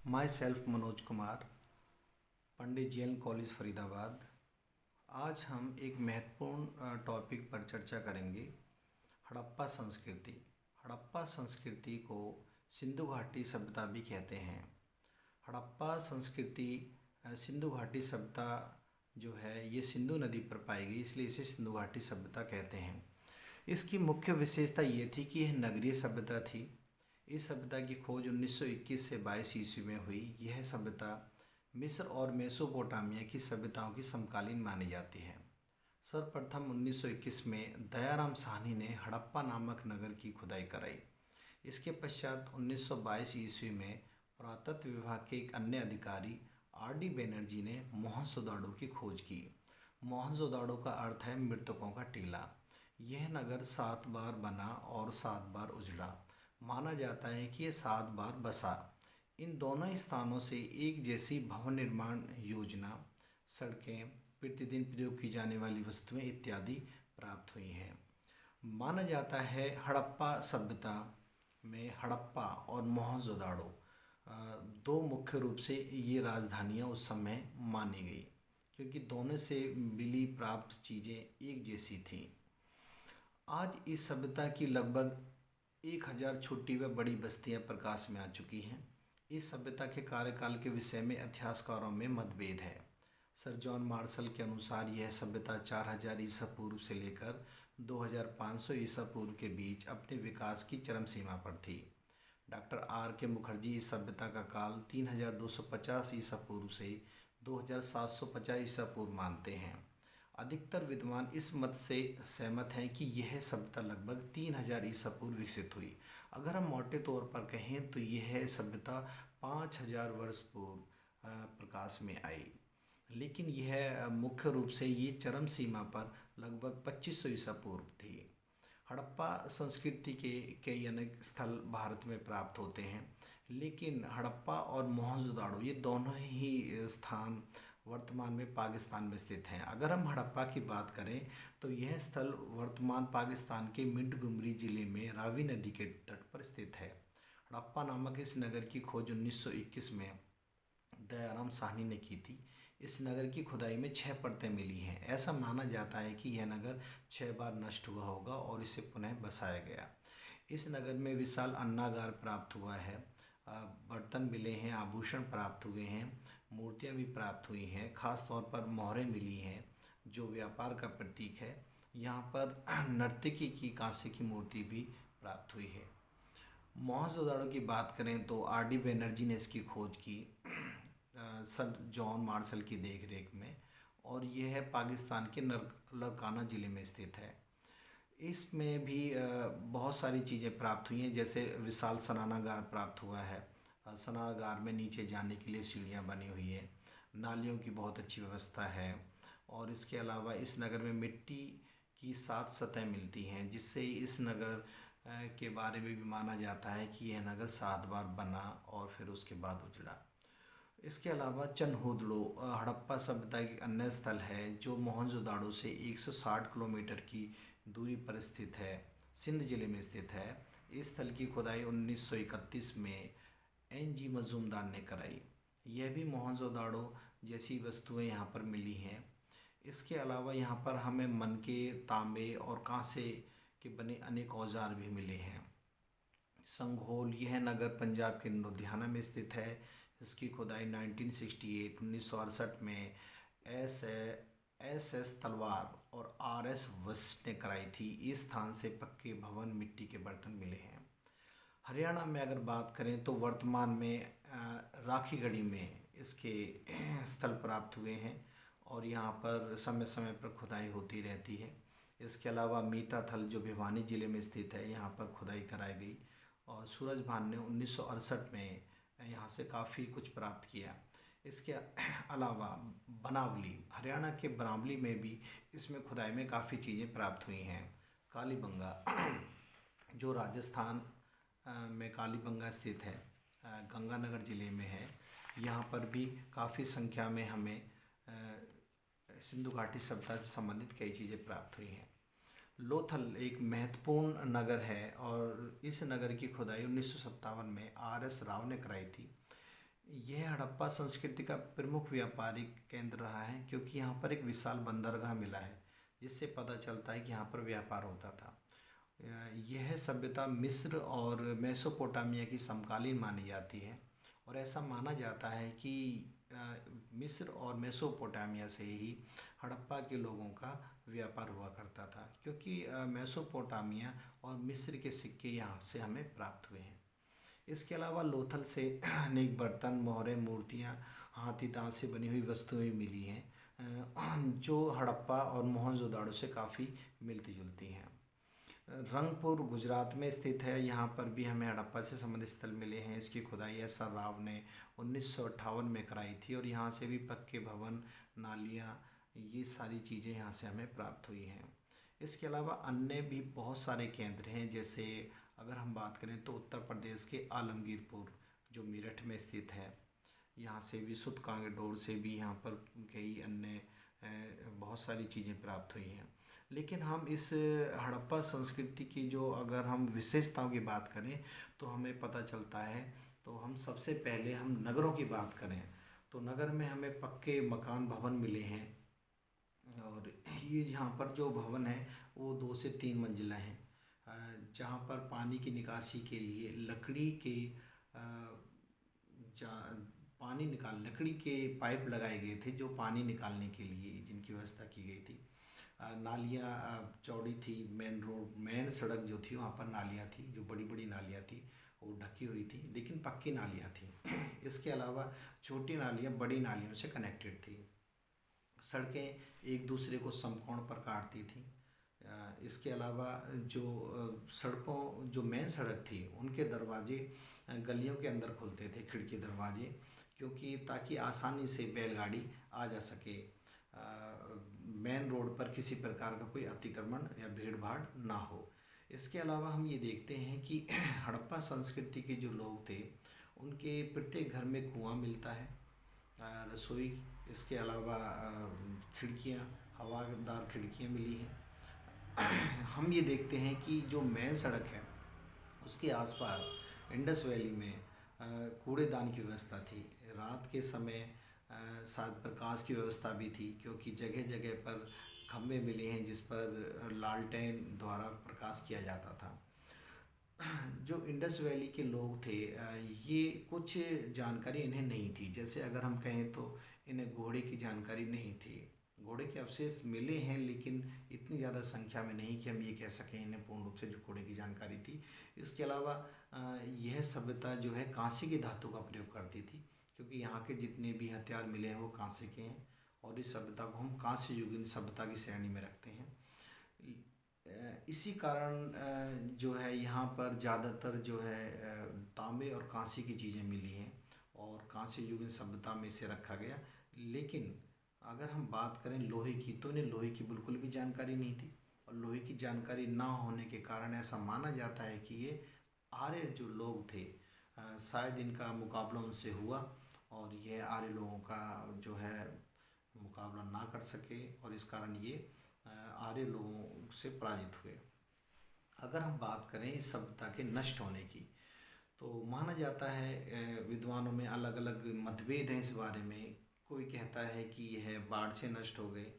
My self Manoj Kumar, Pandit Jain college Faridabad. आज हम एक महत्वपूर्ण टॉपिक पर चर्चा करेंगे, हड़प्पा संस्कृति। हड़प्पा संस्कृति को सिंधु घाटी सभ्यता भी कहते हैं। हड़प्पा संस्कृति सिंधु घाटी सभ्यता जो है ये सिंधु नदी पर पाई गई, इसलिए इसे सिंधु घाटी सभ्यता कहते हैं। इसकी मुख्य विशेषता ये थी कि यह नगरीय सभ्यता थी। इस सभ्यता की खोज 1921 से 22 ईस्वी में हुई। यह सभ्यता मिस्र और मेसोपोटामिया की सभ्यताओं की समकालीन मानी जाती है। सर्वप्रथम 1921 में दयाराम साहनी ने हड़प्पा नामक नगर की खुदाई कराई। इसके पश्चात 1922 ईस्वी में पुरातत्व विभाग के एक अन्य अधिकारी आर.डी. बैनर्जी ने मोहनजोदाड़ो की खोज की। मोहनजोदाड़ो का अर्थ है मृतकों का टीला। यह नगर 7 बार बना और 7 बार उजड़ा। माना जाता है कि यह 7 बार बसा। इन दोनों स्थानों से एक जैसी भवन निर्माण योजना, सड़कें, प्रतिदिन प्रयोग की जाने वाली वस्तुएं इत्यादि प्राप्त हुई हैं। माना जाता है हड़प्पा सभ्यता में हड़प्पा और मोहनजोदाड़ो दो मुख्य रूप से ये राजधानियां उस समय मानी गई, क्योंकि दोनों से मिली प्राप्त चीज़ें एक जैसी थीं। आज इस सभ्यता की लगभग 1000 छोटी व बड़ी बस्तियां प्रकाश में आ चुकी हैं। इस सभ्यता के कार्यकाल के विषय में इतिहासकारों में मतभेद है। सर जॉन मार्शल के अनुसार यह सभ्यता 4000 ईसा पूर्व से लेकर 2500 ईसा पूर्व के बीच अपने विकास की चरम सीमा पर थी। डॉक्टर आर के मुखर्जी इस सभ्यता का काल 3250 ईसा पूर्व से 2750 ईसा पूर्व मानते हैं। अधिकतर विद्वान इस मत से सहमत हैं कि यह सभ्यता लगभग 3000 ईसा पूर्व विकसित हुई। अगर हम मोटे तौर पर कहें तो यह सभ्यता 5000 वर्ष पूर्व प्रकाश में आई, लेकिन यह मुख्य रूप से ये चरम सीमा पर लगभग 2500 ईसा पूर्व थी। हड़प्पा संस्कृति के कई अनेक स्थल भारत में प्राप्त होते हैं, लेकिन हड़प्पा और मोहनजोदाड़ो ये दोनों ही स्थान वर्तमान में पाकिस्तान में स्थित हैं। अगर हम हड़प्पा की बात करें तो यह स्थल वर्तमान पाकिस्तान के मिंटगुमरी ज़िले में रावी नदी के तट पर स्थित है। हड़प्पा नामक इस नगर की खोज 1921 में दयाराम साहनी ने की थी। इस नगर की खुदाई में 6 परतें मिली हैं। ऐसा माना जाता है कि यह नगर 6 बार नष्ट हुआ होगा और इसे पुनः बसाया गया। इस नगर में विशाल अन्नागार प्राप्त हुआ है, बर्तन मिले हैं, आभूषण प्राप्त हुए हैं, मूर्तियाँ भी प्राप्त हुई हैं। ख़ास तौर पर मोहरें मिली हैं जो व्यापार का प्रतीक है। यहाँ पर नर्तकी की कांसे की मूर्ति भी प्राप्त हुई है। मोहनजोदाड़ो की बात करें तो आर.डी. बैनर्जी ने इसकी खोज की सर जॉन मार्शल की देखरेख में, और यह है पाकिस्तान के नरकाना ज़िले में स्थित है। इसमें भी बहुत सारी चीज़ें प्राप्त हुई हैं, जैसे विशाल स्नानागार प्राप्त हुआ है। स्नानागार में नीचे जाने के लिए सीढ़ियाँ बनी हुई हैं। नालियों की बहुत अच्छी व्यवस्था है, और इसके अलावा इस नगर में मिट्टी की 7 सतह मिलती हैं, जिससे इस नगर के बारे में भी माना जाता है कि यह नगर 7 बार बना और फिर उसके बाद उजड़ा। इसके अलावा चनहुदड़ो हड़प्पा सभ्यता की अन्य स्थल है जो मोहनजोदाड़ो से 160 किलोमीटर की दूरी पर स्थित है, सिंध जिले में स्थित है। इस स्थल की खुदाई 1931 में एन.जी. मजूमदार ने कराई। यह भी मोहनजोदाड़ो जैसी वस्तुएं यहाँ पर मिली हैं। इसके अलावा यहाँ पर हमें मनके, तांबे और कांसे के बने अनेक औजार भी मिले हैं। संघोल यह नगर पंजाब के लुधियाना में स्थित है। इसकी खुदाई 1968 में एस तलवार और आर.एस. वशिष्ठ ने कराई थी। इस स्थान से पक्के भवन, मिट्टी के बर्तन मिले हैं। हरियाणा में अगर बात करें तो वर्तमान में राखीगढ़ी में इसके स्थल प्राप्त हुए हैं, और यहाँ पर समय समय पर खुदाई होती रहती है। इसके अलावा मीताथल जो भिवानी ज़िले में स्थित है, यहाँ पर खुदाई कराई गई, और सूरजभान ने 1968 में यहाँ से काफ़ी कुछ प्राप्त किया। इसके अलावा बनावली, हरियाणा के बनावली में भी इसमें खुदाई में काफ़ी चीज़ें प्राप्त हुई हैं। कालीबंगा जो राजस्थान में कालीबंगा स्थित है, गंगानगर ज़िले में है, यहाँ पर भी काफ़ी संख्या में हमें सिंधु घाटी सभ्यता से संबंधित कई चीज़ें प्राप्त हुई हैं। लोथल एक महत्वपूर्ण नगर है, और इस नगर की खुदाई 1957 में आर.एस. राव ने कराई थी। यह हड़प्पा संस्कृति का प्रमुख व्यापारिक केंद्र रहा है, क्योंकि यहाँ पर एक विशाल बंदरगाह मिला है जिससे पता चलता है कि यहाँ पर व्यापार होता था। यह सभ्यता मिस्र और मेसोपोटामिया की समकालीन मानी जाती है, और ऐसा माना जाता है कि मिस्र और मेसोपोटामिया से ही हड़प्पा के लोगों का व्यापार हुआ करता था, क्योंकि मेसोपोटामिया और मिस्र के सिक्के यहाँ से हमें प्राप्त हुए हैं। इसके अलावा लोथल से अनेक बर्तन, मोहरें, मूर्तियाँ, हाथी दांत से बनी हुई वस्तुएं मिली हैं, जो हड़प्पा और मोहनजोदाड़ो से काफ़ी मिलती जुलती हैं। रंगपुर गुजरात में स्थित है, यहाँ पर भी हमें हड़प्पा से संबंधित स्थल मिले हैं। इसकी खुदाई एस आर राव ने 1958 में कराई थी, और यहाँ से भी पक्के भवन, नालियाँ, ये सारी चीज़ें यहाँ से हमें प्राप्त हुई हैं। इसके अलावा अन्य भी बहुत सारे केंद्र हैं, जैसे अगर हम बात करें तो उत्तर प्रदेश के आलमगीरपुर जो मेरठ में स्थित है, यहाँ से भी सुत कांगडोर से भी यहाँ पर कई अन्य बहुत सारी चीज़ें प्राप्त हुई हैं। लेकिन हम इस हड़प्पा संस्कृति की जो अगर हम विशेषताओं की बात करें तो हमें पता चलता है, तो हम सबसे पहले हम नगरों की बात करें तो नगर में हमें पक्के मकान भवन मिले हैं, और ये यहाँ पर जो भवन है वो 2 से 3 मंजिला हैं, जहाँ पर पानी की निकासी के लिए लकड़ी के पानी निकाल लकड़ी के पाइप लगाए गए थे, जो पानी निकालने के लिए जिनकी व्यवस्था की गई थी। नालियाँ चौड़ी थी, मेन सड़क जो थी वहाँ पर नालियाँ थी, जो बड़ी बड़ी नालियाँ थी वो ढकी हुई थी, लेकिन पक्की नालियाँ थी। इसके अलावा छोटी नालियाँ बड़ी नालियों से कनेक्टेड थी। सड़कें एक दूसरे को समकोण पर काटती थी। इसके अलावा जो सड़कों जो मेन सड़क थी उनके दरवाजे गलियों के अंदर खुलते थे, खिड़की दरवाजे, क्योंकि ताकि आसानी से बैलगाड़ी आ जा सके। मेन रोड पर किसी प्रकार का कोई अतिक्रमण या भीड़ भाड़ ना हो। इसके अलावा हम ये देखते हैं कि हड़प्पा संस्कृति के जो लोग थे उनके प्रत्येक घर में कुआं मिलता है, रसोई, इसके अलावा खिड़कियाँ, हवादार खिड़कियाँ मिली हैं। हम ये देखते हैं कि जो मेन सड़क है उसके आसपास इंडस वैली में कूड़ेदान की व्यवस्था थी। रात के समय शायद प्रकाश की व्यवस्था भी थी, क्योंकि जगह जगह पर खम्भे मिले हैं जिस पर लालटेन द्वारा प्रकाश किया जाता था। जो इंडस वैली के लोग थे, ये कुछ जानकारी इन्हें नहीं थी। जैसे अगर हम कहें तो इन्हें घोड़े की जानकारी नहीं थी। घोड़े के अवशेष मिले हैं, लेकिन इतनी ज़्यादा संख्या में नहीं कि हम ये कह सकें इन्हें पूर्ण रूप से जो घोड़े की जानकारी थी। इसके अलावा यह सभ्यता जो है कांसे की धातु का प्रयोग करती थी, क्योंकि यहाँ के जितने भी हथियार मिले हैं वो कांसे के हैं, और इस सभ्यता को हम कांस्य युगीन सभ्यता की श्रेणी में रखते हैं। इसी कारण जो है यहाँ पर ज़्यादातर जो है तांबे और कांसे की चीज़ें मिली हैं, और कांस्य युगीन सभ्यता में इसे रखा गया। लेकिन अगर हम बात करें लोहे की, तो इन्हें लोहे की बिल्कुल भी जानकारी नहीं थी, और लोहे की जानकारी ना होने के कारण ऐसा माना जाता है कि ये आर्य जो लोग थे, शायद इनका मुकाबला उनसे हुआ, और यह आर्य लोगों का जो है मुकाबला ना कर सके, और इस कारण ये आर्य लोगों से पराजित हुए। अगर हम बात करें इस सभ्यता के नष्ट होने की, तो माना जाता है विद्वानों में अलग अलग मतभेद हैं इस बारे में। कोई कहता है कि यह बाढ़ से नष्ट हो गए,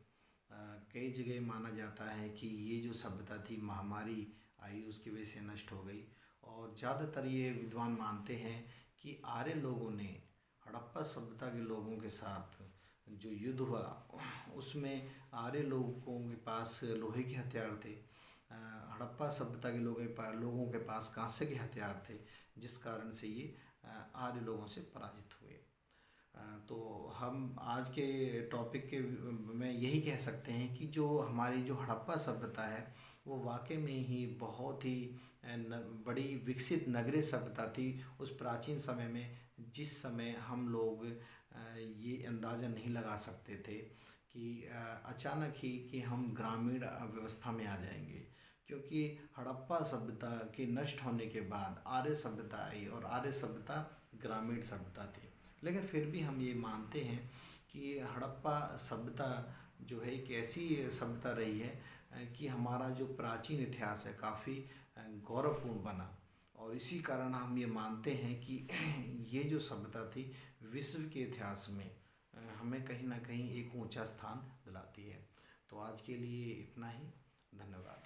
कई जगह माना जाता है कि ये जो सभ्यता थी महामारी आई उसकी वजह से नष्ट हो गई, और ज़्यादातर ये विद्वान मानते हैं कि आर्य लोगों ने हड़प्पा सभ्यता के लोगों के साथ जो युद्ध हुआ उसमें आर्य लोगों के पास लोहे के हथियार थे, हड़प्पा सभ्यता के लोगों के पास कांसे के हथियार थे, जिस कारण से ये आर्य लोगों से पराजित हुए। तो हम आज के टॉपिक के में यही कह सकते हैं कि जो हमारी जो हड़प्पा सभ्यता है वो वाकई में ही बहुत ही बड़ी विकसित नगरीय सभ्यता थी उस प्राचीन समय में, जिस समय हम लोग ये अंदाज़ा नहीं लगा सकते थे कि अचानक ही कि हम ग्रामीण व्यवस्था में आ जाएंगे, क्योंकि हड़प्पा सभ्यता के नष्ट होने के बाद आर्य सभ्यता आई, और आर्य सभ्यता ग्रामीण सभ्यता थी। लेकिन फिर भी हम ये मानते हैं कि हड़प्पा सभ्यता जो है एक ऐसी सभ्यता रही है कि हमारा जो प्राचीन इतिहास है काफ़ी गौरवपूर्ण बना, और इसी कारण हम ये मानते हैं कि ये जो सभ्यता थी विश्व के इतिहास में हमें कहीं ना कहीं एक ऊंचा स्थान दिलाती है। तो आज के लिए इतना ही। धन्यवाद।